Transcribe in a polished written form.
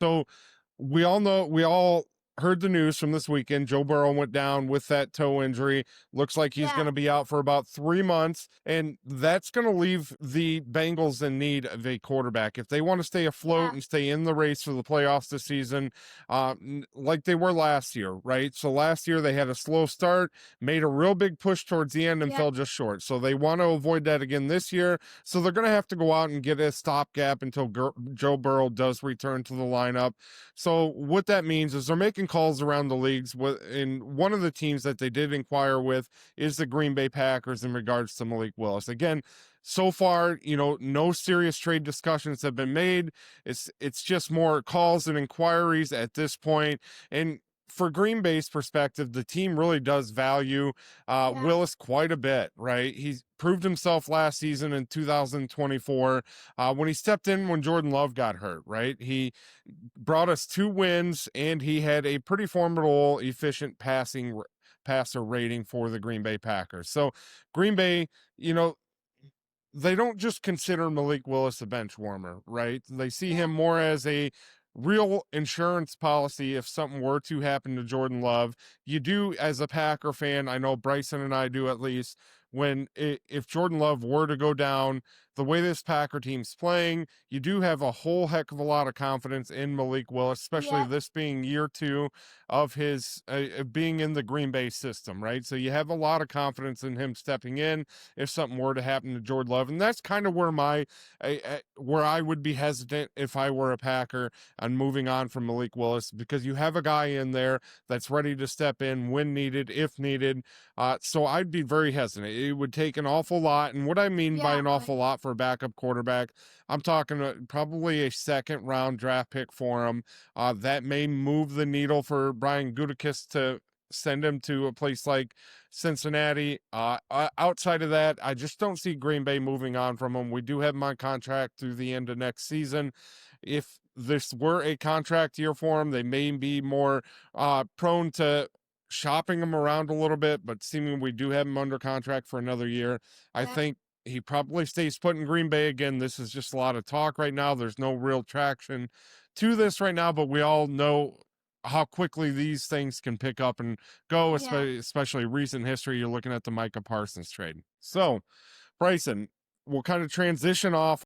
So we all heard the news from this weekend. Joe Burrow went down with that toe injury. Looks like he's going Yeah. to be out for about 3 months, and that's going to leave the Bengals in need of a quarterback if they want to stay afloat Yeah. and stay in the race for the playoffs this season, like they were last year, right? So last year they had a slow start, made a real big push towards the end, and Yeah. fell just short. So they want to avoid that again this year. So they're going to have to go out and get a stopgap until Joe Burrow does return to the lineup. So what that means is they're making calls around the leagues and one of the teams that they did inquire with is the Green Bay Packers in regards to Malik Willis. Again, so far, no serious trade discussions have been made. It's just more calls and inquiries at this point. And for Green Bay's perspective, the team really does value Yeah. Willis quite a bit, right? He's proved himself last season in 2024 when he stepped in when Jordan Love got hurt, right? He brought us 2 wins, and he had a pretty formidable, efficient passer rating for the Green Bay Packers. So Green Bay, you know, they don't just consider Malik Willis a bench warmer, right? They see Yeah. him more as a real insurance policy if something were to happen to Jordan Love. You do, as a Packer fan, I know Bryson and I do at least, if Jordan Love were to go down, the way this Packer team's playing, you do have a whole heck of a lot of confidence in Malik Willis, especially Yep. this being year 2 of his being in the Green Bay system, right? So you have a lot of confidence in him stepping in if something were to happen to Jordan Love, and that's kind of where where I would be hesitant if I were a Packer on moving on from Malik Willis, because you have a guy in there that's ready to step in when needed, if needed. So I'd be very hesitant. It would take an awful lot, and what I mean by Yeah. an awful lot for a backup quarterback, I'm talking probably a second round draft pick for him. That may move the needle for Brian Gutekunst to send him to a place like Cincinnati. Outside of that, I just don't see Green Bay moving on from him. We do have him on contract through the end of next season. If this were a contract year for him, they may be more prone to shopping him around a little bit, but seeming we do have him under contract for another year, I Yeah. think he probably stays put in Green Bay again. This is just a lot of talk right now. There's no real traction to this right now, but we all know how quickly these things can pick up and go, Yeah. especially recent history. You're looking at the Micah Parsons trade. So, Bryson, we'll kind of transition off